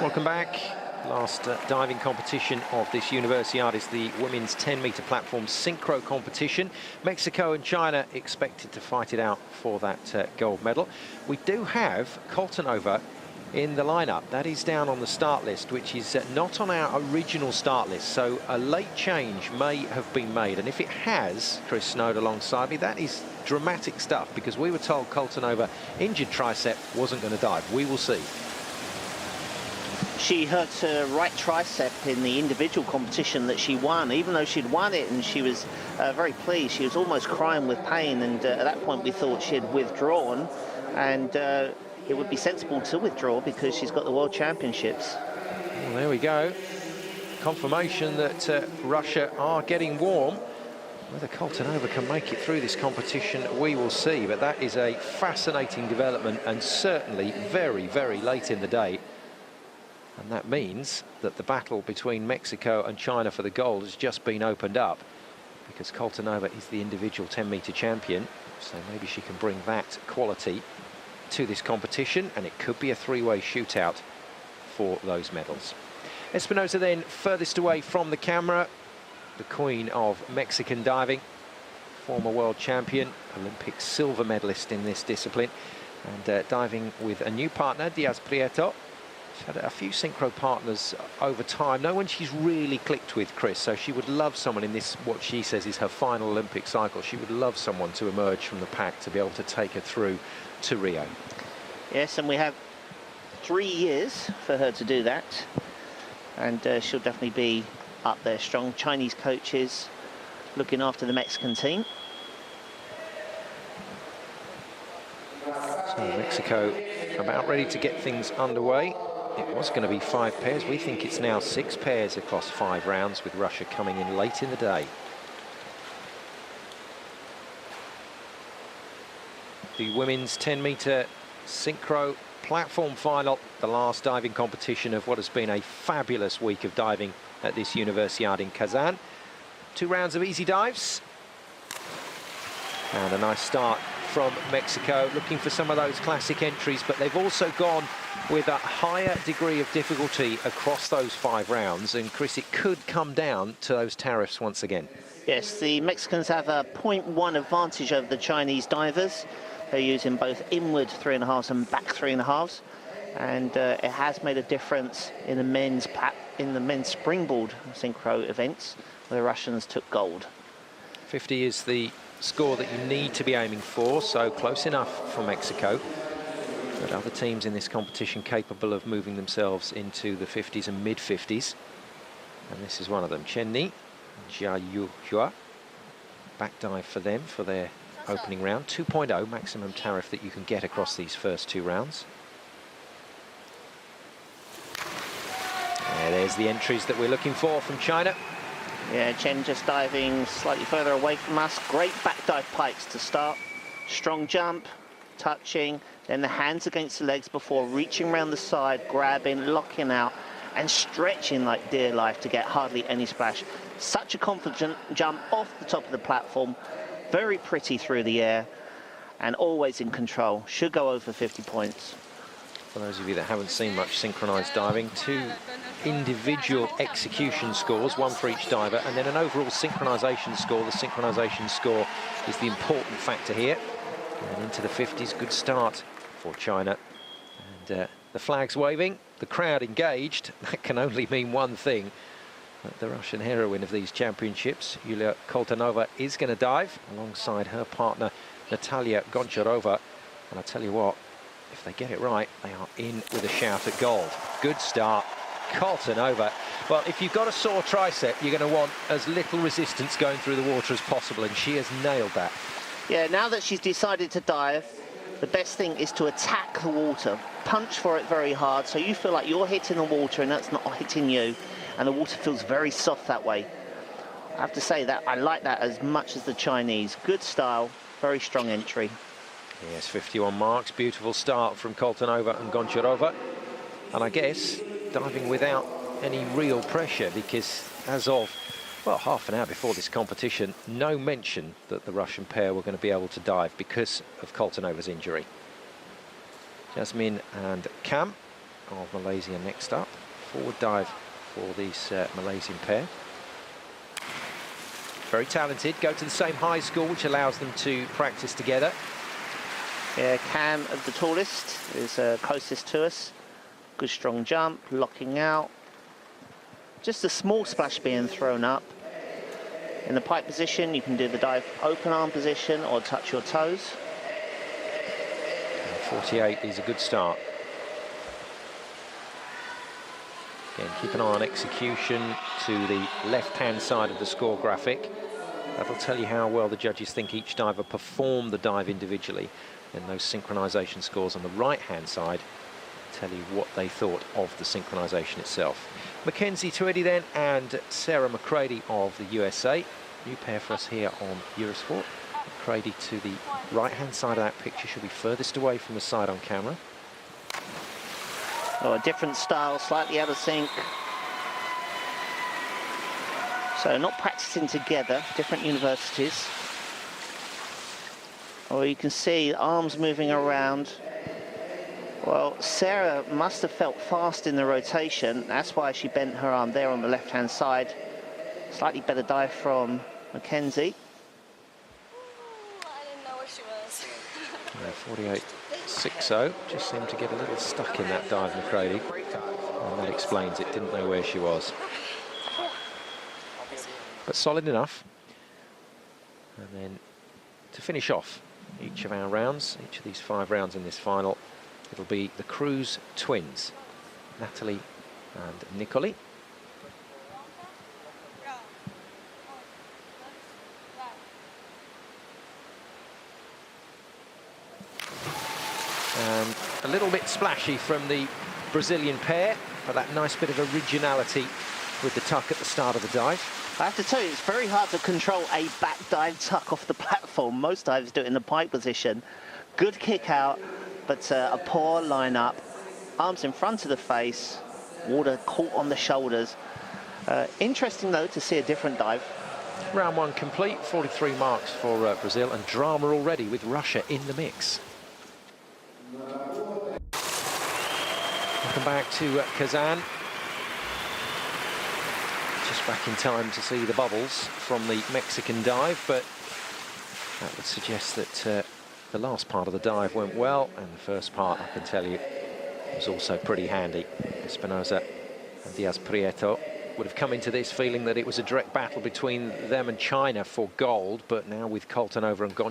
Welcome back. Last diving competition of this Universiade is the women's 10-meter platform synchro competition. Mexico and China expected to fight it out for that gold medal. We do have Koltanova in the lineup. That is down on the start list, which is not on our original start list. So a late change may have been made. And if it has, Chris Snowd alongside me, that is dramatic stuff, because we were told Koltanova, injured tricep, wasn't going to dive. We will see. She hurt her right tricep in the individual competition that she won. Even though she'd won it and she was very pleased, she was almost crying with pain, and at that point we thought she had withdrawn, and it would be sensible to withdraw because she's got the World Championships. Well, there we go. Confirmation that Russia are getting warm. Whether Koltanova can make it through this competition, we will see. But that is a fascinating development, and certainly very, very late in the day. And that means that the battle between Mexico and China for the gold has just been opened up, because Koltanova is the individual 10-meter champion. So maybe she can bring that quality to this competition, and it could be a three-way shootout for those medals. Espinosa then furthest away from the camera, the queen of Mexican diving, former world champion, Olympic silver medalist in this discipline, and diving with a new partner, Diaz Prieto. She's had a few synchro partners over time. No one she's really clicked with, Chris, so she would love someone in this, what she says is her final Olympic cycle. She would love someone to emerge from the pack to be able to take her through to Rio. Yes, and we have 3 years for her to do that, and she'll definitely be up there strong. Chinese coaches looking after the Mexican team. So Mexico about ready to get things underway. It was going to be 5 pairs. We think it's now 6 pairs across 5 rounds, with Russia coming in late in the day. The women's 10-meter synchro platform final, the last diving competition of what has been a fabulous week of diving at this Universiade in Kazan. 2 rounds of easy dives. And a nice start from Mexico, looking for some of those classic entries, but they've also gone with a higher degree of difficulty across those 5 rounds. And Chris, it could come down to those tariffs once again. Yes, the Mexicans have a 0.1 advantage over the Chinese divers. They're using both inward 3.5s and back 3.5s, and it has made a difference in the men's springboard synchro events, where the Russians took gold. 50 is the score that you need to be aiming for, so close enough for Mexico. But other teams in this competition capable of moving themselves into the 50s and mid-50s. And this is one of them, Chen Ni, Jia Yuhua. Back dive for them for their opening round. 2.0 maximum tariff that you can get across these first 2 rounds. There's the entries that we're looking for from China. Yeah, Chen just diving slightly further away from us. Great back dive pikes to start. Strong jump, touching, then the hands against the legs before reaching around the side, grabbing, locking out, and stretching like dear life to get hardly any splash. Such a confident jump off the top of the platform. Very pretty through the air, and always in control. Should go over 50 points. For those of you that haven't seen much synchronized diving, 2 individual execution scores, 1 for each diver, and then an overall synchronization score. The synchronization score is the important factor here. And into the 50s, good start for China. And the flag's waving, the crowd engaged. That can only mean one thing. The Russian heroine of these championships, Yulia Koltanova, is going to dive alongside her partner, Natalia Goncharova. And I tell you what, if they get it right, they are in with a shout at gold. Good start, Koltanova. Well, if you've got a sore tricep, you're going to want as little resistance going through the water as possible, and she has nailed that. Yeah, now that she's decided to dive, the best thing is to attack the water. Punch for it very hard, so you feel like you're hitting the water and that's not hitting you. And the water feels very soft that way. I have to say that I like that as much as the Chinese. Good style, very strong entry. Yes, 51 marks, beautiful start from Koltanova and Goncharova. And I guess diving without any real pressure, because as of, well, half an hour before this competition, no mention that the Russian pair were going to be able to dive because of Koltanova's injury. Jasmine and Cam of Malaysia next up. forward dive for this Malaysian pair. Very talented, go to the same high school, which allows them to practice together. Yeah, Cam, the tallest, is closest to us. Good strong jump, locking out. Just a small splash being thrown up. In the pike position, you can do the dive open arm position or touch your toes. 48 is a good start. Again, keep an eye on execution to the left-hand side of the score graphic. That'll tell you how well the judges think each diver performed the dive individually. And those synchronization scores on the right-hand side tell you what they thought of the synchronization itself. Mackenzie Tweedy then and Sarah McCready of the USA. New pair for us here on Eurosport. McCready to the right-hand side of that picture, should be furthest away from the side on camera. Oh, a different style, slightly out of sync. So not practicing together, different universities. Oh, you can see arms moving around. Well, Sarah must have felt fast in the rotation. That's why she bent her arm there on the left-hand side. Slightly better dive from Mackenzie. I didn't know where she was. 48.60, just seemed to get a little stuck in that dive, McCready. And that explains it, didn't know where she was. But solid enough. And then to finish off each of our rounds, each of these 5 rounds in this final, it'll be the Cruz twins, Natalie and Nicoli. And a little bit splashy from the Brazilian pair, but that nice bit of originality with the tuck at the start of the dive. I have to tell you, it's very hard to control a back dive tuck off the platform. Most divers do it in the pike position. Good kick out, but a poor line up. Arms in front of the face, water caught on the shoulders. Interesting, though, to see a different dive. Round 1 complete, 43 marks for Brazil, and drama already with Russia in the mix. Welcome back to Kazan. Just back in time to see the bubbles from the Mexican dive, but that would suggest that the last part of the dive went well, and the first part, I can tell you, was also pretty handy. Espinosa and Diaz Prieto would have come into this feeling that it was a direct battle between them and China for gold, but now with Colton over and gone.